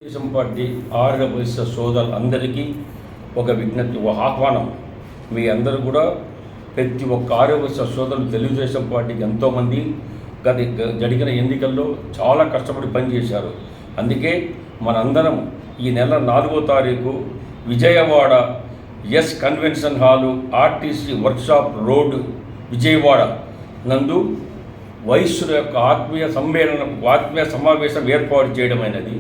Telugu Desam party Aryavysya సోదరులందరికీ ఒక విజ్ఞప్తి, ఒక ఆహ్వానం. మీ అందరూ కూడా ప్రతి ఒక్క ఆర్యవైశ్య సోదరులు తెలుగుదేశం పార్టీకి ఎంతోమంది జరిగిన ఎన్నికల్లో చాలా కష్టపడి పనిచేశారు. అందుకే మనందరం ఈ నెల 4వ తారీఖు Vijayawada S convention hall RTC workshop road Vijayawada నందు వైశ్యుల యొక్క ఆత్మీయ సమావేశం ఏర్పాటు చేయడమైనది.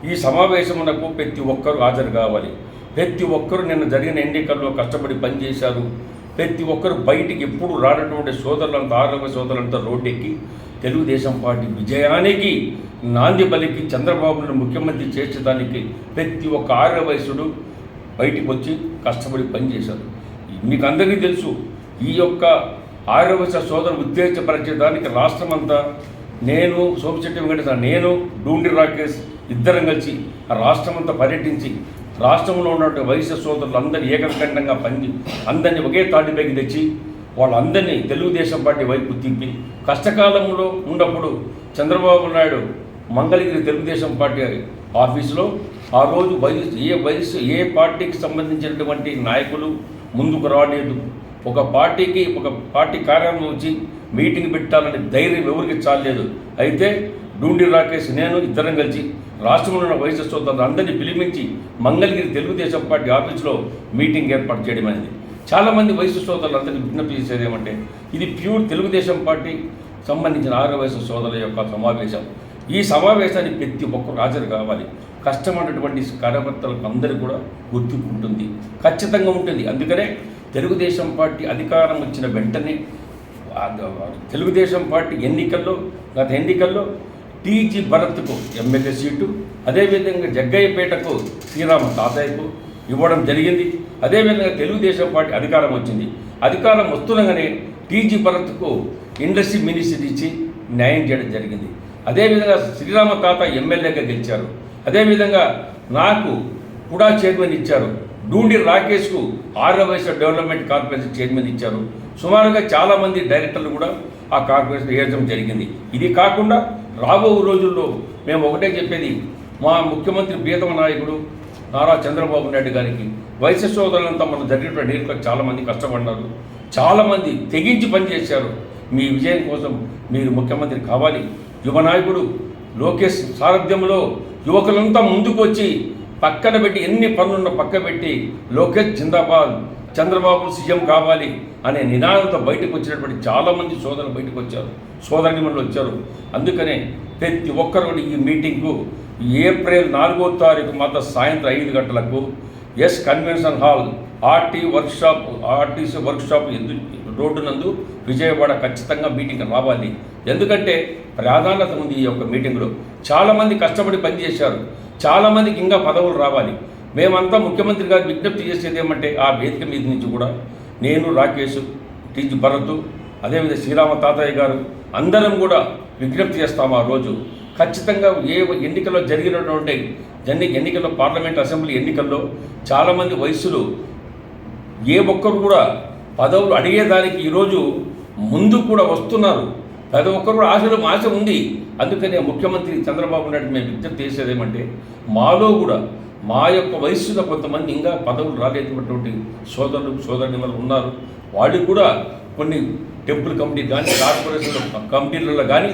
ఈ సమావేశమునకు ప్రతి ఒక్కరూ హాజరు కావాలి. ప్రతి ఒక్కరూ నిన్న జరిగిన ఎన్నికల్లో కష్టపడి పనిచేశారు. ప్రతి ఒక్కరు బయటికి ఎప్పుడు రానటువంటి సోదరులంతా ఆర్యవైశ్య సోదరులంతా రోడ్డెక్కి తెలుగుదేశం పార్టీ విజయానికి నాంది పలికి చంద్రబాబును ముఖ్యమంత్రి చేసేదానికి ప్రతి ఒక్క ఆర్యవైశ్యుడు బయటికి వచ్చి కష్టపడి పనిచేశారు. మీకు అందరికీ తెలుసు, ఈ యొక్క ఆర్యవైశ్య సోదరులు ఉత్తేజపరిచేదానికి రాష్ట్రమంతా నేను సోమిశెట్టి వెంకటేశ్వర, నేను డూండి రాకేష్ ఇద్దరం కలిసి రాష్ట్రమంతా పర్యటించి రాష్ట్రంలో ఉన్నటువంటి వైశ్య సోదరులు అందరూ ఏకకంఠంగా అందరినీ ఒకే తాటిపైకి తెచ్చి వాళ్ళందరినీ తెలుగుదేశం పార్టీ వైపు తిప్పి కష్టకాలంలో ఉన్నప్పుడు చంద్రబాబు నాయుడు మంగళగిరి తెలుగుదేశం పార్టీ ఆఫీసులో ఆ రోజు ఏ పార్టీకి సంబంధించినటువంటి నాయకులు ముందుకు రాలేదు. ఒక పార్టీ కార్యాలయం వచ్చి మీటింగ్ పెట్టాలని ధైర్యం ఎవరికి చాలలేదు. అయితే డూండి రాకేష్ నేను ఇద్దరం కలిసి రాష్ట్రంలో ఉన్న వైశ్య సోదరులు అందరినీ పిలిపించి మంగళగిరి తెలుగుదేశం పార్టీ ఆఫీసులో మీటింగ్ ఏర్పాటు చేయడం అనేది. చాలామంది వైశ్య సోదరులు అందరినీ విజ్ఞప్తి చేసేది ఏమంటే, ఇది ప్యూర్ తెలుగుదేశం పార్టీ సంబంధించిన ఆర్యవైశ్య సోదరుల యొక్క సమావేశం. ఈ సమావేశానికి ప్రతి ఒక్కరు హాజరు కావాలి. కష్టమైనటువంటి కార్యకర్తలకు అందరికీ కూడా గుర్తింపు ఉంటుంది, ఖచ్చితంగా ఉంటుంది. అందుకనే తెలుగుదేశం పార్టీ అధికారం వచ్చిన వెంటనే తెలుగుదేశం పార్టీ గత ఎన్నికల్లో టీజీ భరత్కు ఎమ్మెల్యే సీటు, అదేవిధంగా జగ్గయ్యపేటకు శ్రీరామ తాతయ్యకు ఇవ్వడం జరిగింది. అదేవిధంగా తెలుగుదేశం పార్టీ అధికారం వచ్చింది. అధికారం వస్తుండగానే టీజీ భరత్కు ఇండస్ట్రీ మినిస్ట్రీ ఇచ్చి న్యాయం చేయడం జరిగింది. అదేవిధంగా శ్రీరామ తాత ఎమ్మెల్యేగా గెలిచారు. అదేవిధంగా నాకు కూడా చైర్మన్ ఇచ్చారు. డూండి రాకేష్కు ఆర్యవైశ్య డెవలప్మెంట్ కార్పొరేషన్ చైర్మన్ ఇచ్చారు. సుమారుగా చాలామంది డైరెక్టర్లు కూడా ఆ కార్పొరేషన్ వేయడం జరిగింది. ఇది కాకుండా రాబో రోజుల్లో మేము ఒకటే చెప్పేది, మా ముఖ్యమంత్రి ప్రియతమ నాయకుడు నారా చంద్రబాబు నాయుడు గారికి వైశ్య సోదరులంతా మనం జరిగినటువంటి ఎన్నికలకు చాలామంది కష్టపడ్డారు, చాలామంది తెగించి పనిచేశారు. మీ విజయం కోసం మీరు ముఖ్యమంత్రి కావాలి. యువ నాయకుడు లోకేష్ సారథ్యంలో యువకులంతా ముందుకు వచ్చి పక్కన పెట్టి ఎన్ని పనులున్న పక్క పెట్టి లోకేష్ జిందాబాద్, చంద్రబాబు సీఎం కావాలి అనే నినాదంతో బయటకు వచ్చినటువంటి చాలామంది సోదరులు బయటకు వచ్చారు, సోదరిమణులు వచ్చారు. అందుకనే ప్రతి ఒక్కరు ఈ మీటింగ్కు ఏప్రిల్ 4వ తారీఖు మాత్రం సాయంత్రం 5 గంటలకు S convention hall RTC workshop road నందు విజయవాడ ఖచ్చితంగా మీటింగ్ రావాలి. ఎందుకంటే ప్రాధాన్యత ఉంది ఈ యొక్క మీటింగ్లో. చాలామంది కష్టపడి పనిచేశారు, చాలామందికి ఇంకా పదవులు రావాలి. మేమంతా ముఖ్యమంత్రి గారు విజ్ఞప్తి చేసేది ఏమంటే, ఆ వేదిక మీద నుంచి కూడా నేను, రాకేష్, టీజీ భరత్, అదేవిధంగా శ్రీరామ తాతయ్య గారు అందరం కూడా విజ్ఞప్తి చేస్తాము. ఆ రోజు ఖచ్చితంగా ఎన్నికల్లో జరిగినటువంటి ఎన్నికల్లో పార్లమెంట్ అసెంబ్లీ ఎన్నికల్లో చాలామంది వయస్సులు ఏ ఒక్కరు కూడా పదవులు అడిగేదానికి ఈరోజు ముందు కూడా వస్తున్నారు. ప్రతి ఒక్కరు కూడా ఆశ ఉంది. అందుకనే ముఖ్యమంత్రి చంద్రబాబు నాయుడు మేము విజ్ఞప్తి చేసేదేమంటే, మాలో కూడా మా యొక్క వయస్సులో కొంతమంది ఇంకా పదవులు రాలేటువంటి సోదరులు ఉన్నారు. వాళ్ళకి కూడా కొన్ని టెంపుల్ కమిటీ కానీ కార్పొరేషన్ కమిటీలలో కానీ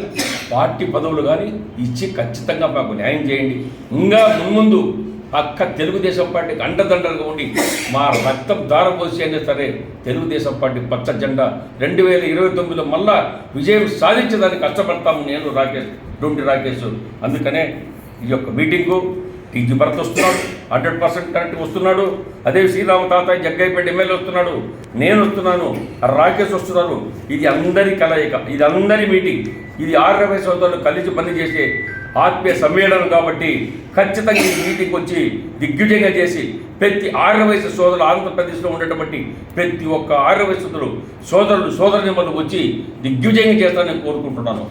పార్టీ పదవులు కానీ ఇచ్చి ఖచ్చితంగా మాకు న్యాయం చేయండి. ఇంకా మున్ముందు పక్క తెలుగుదేశం పార్టీకి అండదండలుగా ఉండి మా రక్తం దారపోసి అయినా సరే తెలుగుదేశం పార్టీ పచ్చ జెండా 2029లో మళ్ళా విజయం సాధించడానికి కష్టపడతాము. నేను డూండి రాకేష్. అందుకనే ఈ యొక్క మీటింగు టీజీ భరత్ వస్తున్నాడు, 100% కరెక్ట్ వస్తున్నాడు. అదే శ్రీరామ తాతయ్య జగ్గయ్యపేట ఎమ్మెల్యే వస్తున్నాడు, నేను వస్తున్నాను, రాకేష్ వస్తున్నారు. ఇది అందరి కలయిక, ఇది అందరి మీటింగ్, ఇది ఆర్యవైశ్య సోదరులు కలిసి పనిచేసే ఆత్మీయ సమ్మేళనం. కాబట్టి ఖచ్చితంగా ఈ మీటింగ్ వచ్చి దిగ్విజయంగా చేసి ప్రతి ఆర్యవైశ్య సోదరులు ఆంధ్రప్రదేశ్లో ఉండేటువంటి ప్రతి ఒక్క ఆర్యవైశ్య సోదరులు సోదరునిమ్మలు వచ్చి దిగ్విజయంగా చేస్తానని కోరుకుంటున్నాను.